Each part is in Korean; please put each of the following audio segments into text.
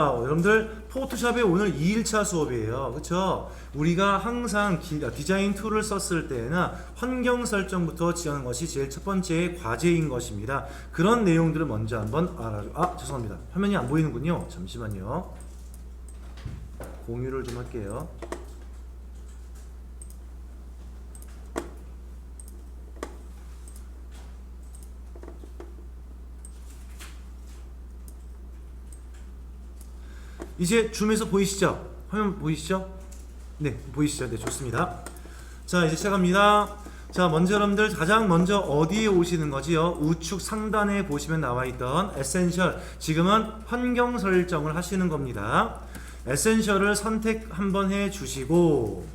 여러분들 포토샵의 오늘 2일차 수업이에요. 그쵸? 우리가 항상 디자인 툴을 썼을 때나 환경 설정부터 지어는 것이 제일 첫 번째 과제인 것입니다. 그런 내용들을 먼저 한번 죄송합니다. 화면이 안 보이는군요. 잠시만요. 공유를 좀 할게요. 이제 줌에서 보이시죠? 화면 보이시죠? 네, 보이시죠? 네, 좋습니다. 자, 이제 시작합니다. 자, 먼저 여러분들 가장 먼저 어디에 오시는 거지요? 우측 상단에 보시면 나와 있던 에센셜, 지금은 환경 설정을 하시는 겁니다. 에센셜을 선택 한번 해 주시고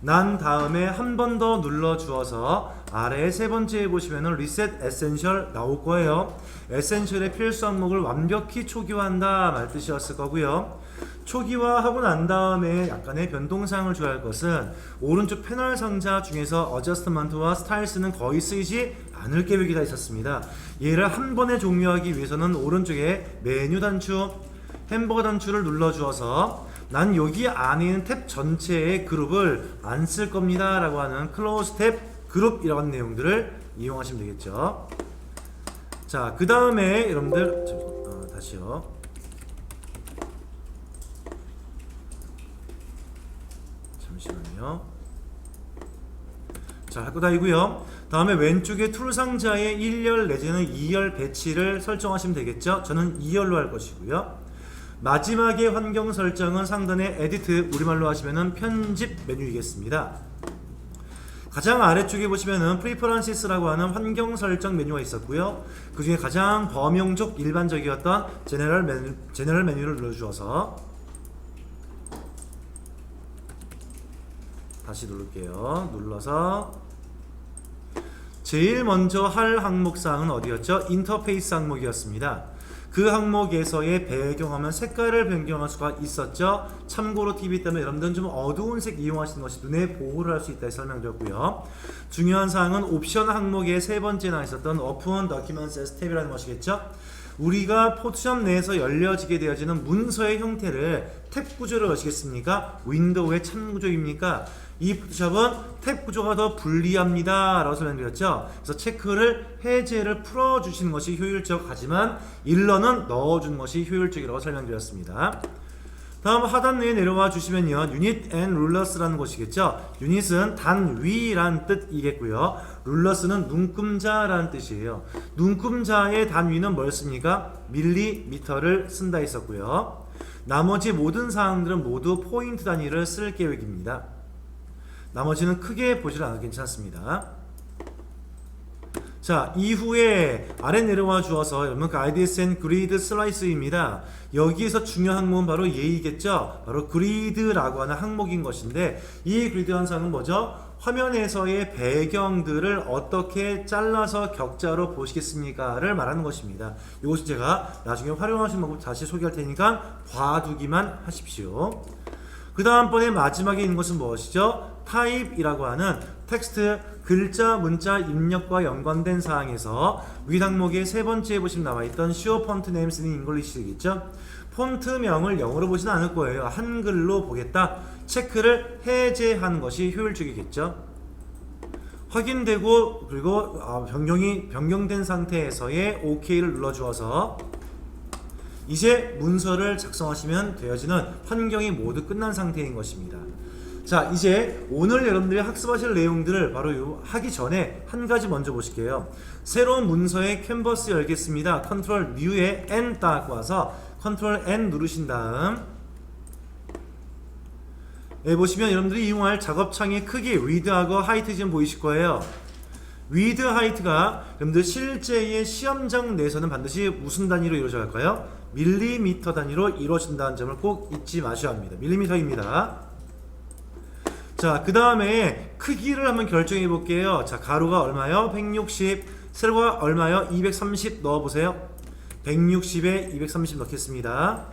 난 다음에 한 번 더 눌러 주어서 아래 세 번째에 보시면은 리셋 에센셜 나올 거예요. 에센셜의 필수 항목을 완벽히 초기화한다 말 뜻이었을 거고요. 초기화하고 난 다음에 약간의 변동사항을 주의할 것은 오른쪽 패널 상자 중에서 어저스트먼트와 스타일스는 거의 쓰이지 않을 계획이 다 있었습니다. 얘를 한 번에 종료하기 위해서는 오른쪽에 메뉴 단추, 햄버거 단추를 눌러 주어서 난 여기 안에 있는 탭 전체의 그룹을 안 쓸 겁니다 라고 하는 클로즈 탭 그룹이라고 하는 내용들을 이용하시면 되겠죠. 자, 그 다음에 여러분들 다시요. 잠시만요. 자, 할 거 다이고요. 다음에 왼쪽에 툴 상자에 1열 내지는 2열 배치를 설정하시면 되겠죠. 저는 2열로 할 것이고요. 마지막에 환경 설정은 상단에 에디트, 우리말로 하시면은 편집 메뉴이겠습니다. 가장 아래쪽에 보시면은 프리퍼런시스라고 하는 환경 설정 메뉴가 있었고요. 그 중에 가장 범용적 일반적이었던 제너럴 메뉴를 눌러주어서 다시 누를게요. 눌러서 제일 먼저 할 항목사항은 어디였죠? 인터페이스 항목이었습니다. 그 항목에서의 배경화면 색깔을 변경할 수가 있었죠. 참고로 TV 때문에 여러분들은 좀 어두운 색 이용하시는 것이 눈에 보호를 할 수 있다 설명드렸고요. 중요한 사항은 옵션 항목에 세 번째 나와 있었던 Open Documents as 탭이라는 것이겠죠. 우리가 포토샵 내에서 열려지게 되어지는 문서의 형태를 탭 구조를 하시겠습니까? 윈도우의 참구조입니까? 이 포토샵은 탭 구조가 더 불리합니다 라고 설명드렸죠. 그래서 체크를 해제를 풀어주시는 것이 효율적, 하지만 일러는 넣어주는 것이 효율적이라고 설명드렸습니다. 다음 하단에 내려와 주시면요, 유닛 앤 룰러스라는 것이겠죠. 유닛은 단위란 뜻이겠고요. 룰러스는 눈금자라는 뜻이에요. 눈금자의 단위는 뭐였습니까? 밀리미터를 쓴다 했었고요. 나머지 모든 사항들은 모두 포인트 단위를 쓸 계획입니다. 나머지는 크게 보지 않아도 괜찮습니다. 자, 이후에 아래 내려와 주어서 여러분 IDSN 그리드 슬라이스입니다. 여기에서 중요한 항목은 바로 얘이겠죠. 바로 그리드라고 하는 항목인 것인데, 이 그리드 현상은 뭐죠? 화면에서의 배경들을 어떻게 잘라서 격자로 보시겠습니까?를 말하는 것입니다. 이것은 제가 나중에 활용하시는 방법 다시 소개할 테니까 봐두기만 하십시오. 그 다음번에 마지막에 있는 것은 무엇이죠? 타입이라고 하는 텍스트, 글자, 문자 입력과 연관된 사항에서 위 항목의 세 번째에 보시면 나와 있던 Show Font Names in English이겠죠? 폰트명을 영어로 보지는 않을 거예요. 한글로 보겠다. 체크를 해제하는 것이 효율적이겠죠? 확인되고 그리고 변경된 상태에서의 OK를 눌러주어서 이제 문서를 작성하시면 되어지는 환경이 모두 끝난 상태인 것입니다. 자, 이제 오늘 여러분들이 학습하실 내용들을 바로 하기 전에 한 가지 먼저 보실게요. 새로운 문서의 캔버스 열겠습니다. 컨트롤 뉴에 N 딱 와서 컨트롤 N 누르신 다음 보시면 여러분들이 이용할 작업창의 크기, 위드하고 하이트 지금 보이실 거예요. 위드 하이트가 여러분들 실제의 시험장 내에서는 반드시 무슨 단위로 이루어져 갈까요? 밀리미터 단위로 이루어진다는 점을 꼭 잊지 마셔야 합니다. 밀리미터입니다. 자, 그 다음에 크기를 한번 결정해 볼게요. 자, 가로가 얼마요? 160. 세로가 얼마요? 230 넣어보세요. 160에 230 넣겠습니다.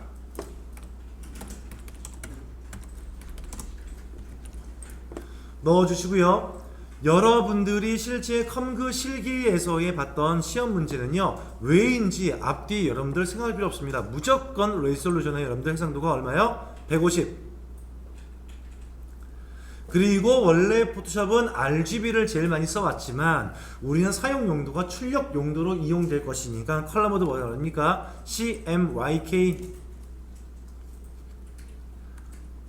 넣어주시고요. 여러분들이 실제 컴그 실기에서의 봤던 시험 문제는요, 왜인지 앞뒤 여러분들 생각할 필요 없습니다. 무조건 레이솔루션의 여러분들 해상도가 얼마요? 150. 그리고 원래 포토샵은 RGB를 제일 많이 써왔지만 우리는 사용 용도가 출력 용도로 이용될 것이니까 컬러 모드 뭐라 그럽니까? CMYK.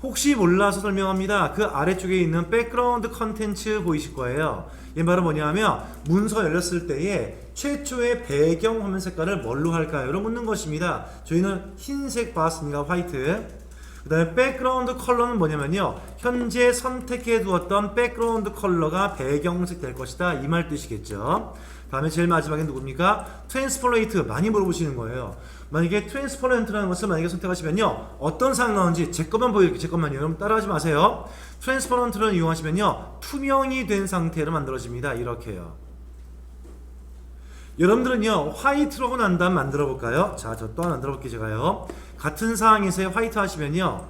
혹시 몰라서 설명합니다. 그 아래쪽에 있는 백그라운드 컨텐츠 보이실 거예요. 이 말은 뭐냐면 문서 열렸을 때에 최초의 배경 화면 색깔을 뭘로 할까요? 라고 묻는 것입니다. 저희는 흰색 봤으니까 화이트. 그 다음에 백그라운드 컬러는 뭐냐면요, 현재 선택해 두었던 백그라운드 컬러가 배경색 될 것이다, 이 말 뜻이겠죠. 다음에 제일 마지막에 누굽니까? 트랜스포레이트. 많이 물어보시는 거예요. 만약에 트랜스포레이트라는 것을 만약에 선택하시면요, 어떤 사항 나오는지 제 것만 보여드릴게요. 제 것만요. 여러분 따라하지 마세요. 트랜스포레이트를 이용하시면요, 투명이 된 상태로 만들어집니다. 이렇게요. 여러분들은요, 화이트로 하고 난 다음 만들어 볼까요? 자, 저 또 하나 만들어 볼게요. 제가요, 같은 상황에서 화이트 하시면요,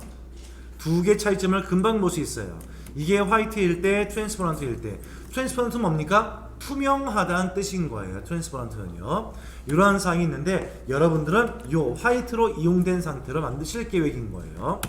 두 개 차이점을 금방 볼 수 있어요. 이게 화이트일 때, 트랜스퍼런트일 때. 트랜스퍼런트는 뭡니까? 투명하다는 뜻인 거예요. 트랜스퍼런트는요. 이러한 사항이 있는데 여러분들은 요 화이트로 이용된 상태로 만드실 계획인 거예요.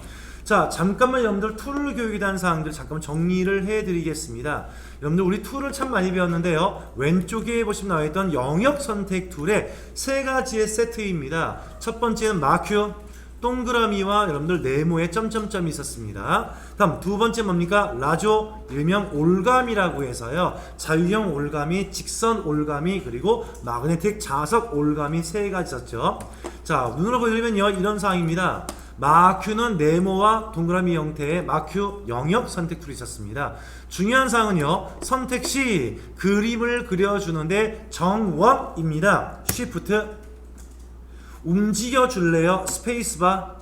자, 잠깐만 여러분들 툴 교육에 대한 사항들 잠깐 정리를 해드리겠습니다. 여러분들 우리 툴을 참 많이 배웠는데요, 왼쪽에 보시면 나와있던 영역 선택 툴의 세 가지의 세트입니다. 첫 번째는 마큐, 동그라미와 여러분들 네모에 점점점이 있었습니다. 다음 두 번째 뭡니까? 라조, 일명 올감이라고 해서요, 자유형 올감이, 직선 올감이, 그리고 마그네틱 자석 올감이 세 가지 있었죠. 자, 눈으로 보여드리면요, 이런 상황입니다. 마큐는 네모와 동그라미 형태의 마큐 영역 선택 툴이 있었습니다. 중요한 사항은요, 선택 시 그림을 그려주는데 정원입니다. 쉬프트 움직여 줄래요? 스페이스바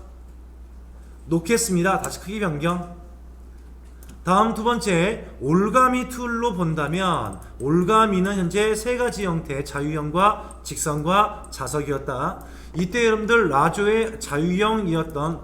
놓겠습니다. 다시 크기 변경. 다음 두 번째, 올가미 툴로 본다면 올가미는 현재 세 가지 형태의 자유형과 직선과 자석이었다. 이때 여러분들 라조의 자유형이었던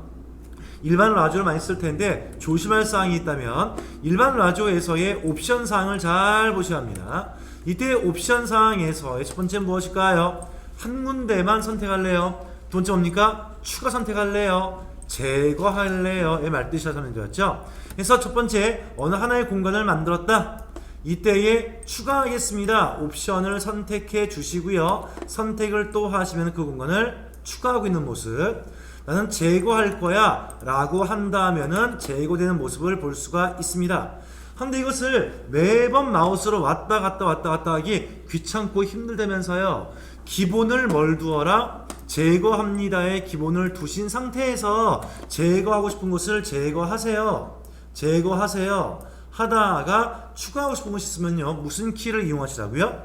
일반 라조를 많이 쓸 텐데 조심할 사항이 있다면 일반 라조에서의 옵션 사항을 잘 보셔야 합니다. 이때 옵션 사항에서의 첫 번째는 무엇일까요? 한 군데만 선택할래요? 두 번째 뭡니까? 추가 선택할래요? 제거할래요? 의 말뜻이 설명드렸죠. 그래서 첫 번째, 어느 하나의 공간을 만들었다. 이때에 추가하겠습니다. 옵션을 선택해 주시고요. 선택을 또 하시면 그 공간을 추가하고 있는 모습. 나는 제거할 거야 라고 한다면은 제거되는 모습을 볼 수가 있습니다. 근데 이것을 매번 마우스로 왔다 갔다 하기 귀찮고 힘들다면서요, 기본을 뭘 두어라? 제거합니다의 기본을 두신 상태에서 제거하고 싶은 것을 제거하세요. 하다가 추가하고 싶은 것이 있으면요, 무슨 키를 이용하시라고요?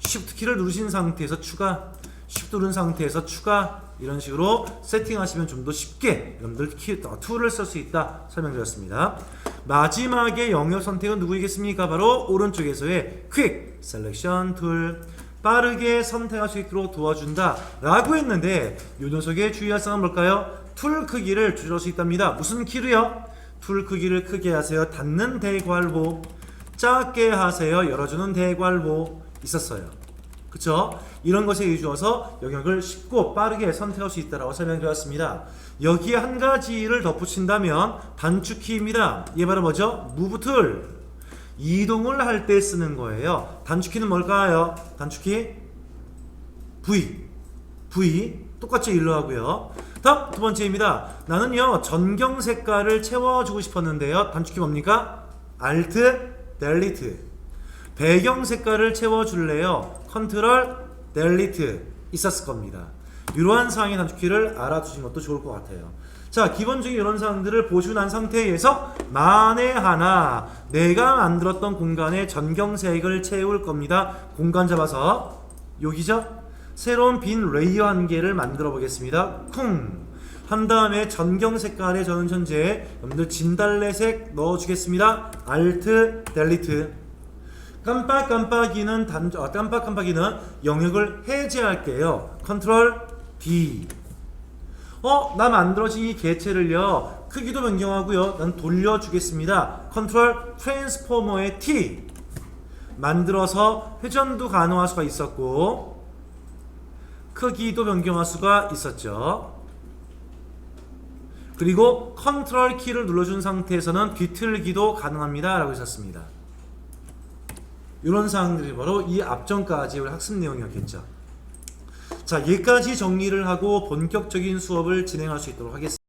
Shift 키를 누르신 상태에서 추가, Shift 누른 상태에서 추가, 이런 식으로 세팅하시면 좀 더 쉽게 여러분들 툴을 쓸 수 있다 설명드렸습니다. 마지막에 영역 선택은 누구이겠습니까? 바로 오른쪽에서의 퀵 셀렉션 툴. 빠르게 선택할 수 있도록 도와준다 라고 했는데 이 녀석의 주의할 사항은 뭘까요? 툴 크기를 조절할 수 있답니다. 무슨 키로요? 툴 크기를 크게 하세요. 닫는 대괄호. 작게 하세요. 열어주는 대괄호 있었어요. 그쵸? 이런 것에 의주어서 영역을 쉽고 빠르게 선택할 수 있다고 설명드렸습니다. 여기에 한 가지를 덧붙인다면 단축키입니다. 이게 바로 뭐죠? 무브 툴. 이동을 할 때 쓰는 거예요. 단축키는 뭘까요? 단축키 V 똑같이 일로 하고요. 다음 두 번째입니다. 나는요, 전경 색깔을 채워주고 싶었는데요, 단축키 뭡니까? Alt Delete. 배경 색깔을 채워줄래요? Ctrl Delete 있었을 겁니다. 이러한 사항의 단축키를 알아두신 것도 좋을 것 같아요. 자, 기본적인 이런 사항들을 보시고 난 상태에서 만에 하나 내가 만들었던 공간에 전경색을 채울 겁니다. 공간 잡아서 여기죠? 새로운 빈 레이어 한 개를 만들어 보겠습니다. 쿵! 한 다음에 전경 색깔에 저는 현재 여러분들 진달래색 넣어주겠습니다. Alt Delete. 깜빡깜빡이는 영역을 해제할게요. Ctrl D. 나 만들어진 이 개체를요, 크기도 변경하고요, 난 돌려주겠습니다. 컨트롤 트랜스포머의 T. 만들어서 회전도 가능할 수가 있었고 크기도 변경할 수가 있었죠. 그리고 컨트롤 키를 눌러준 상태에서는 뒤틀기도 가능합니다 라고 있었습니다. 이런 사항들이 바로 이 앞전까지 우리 학습 내용이었겠죠. 자, 여기까지 정리를 하고 본격적인 수업을 진행할 수 있도록 하겠습니다.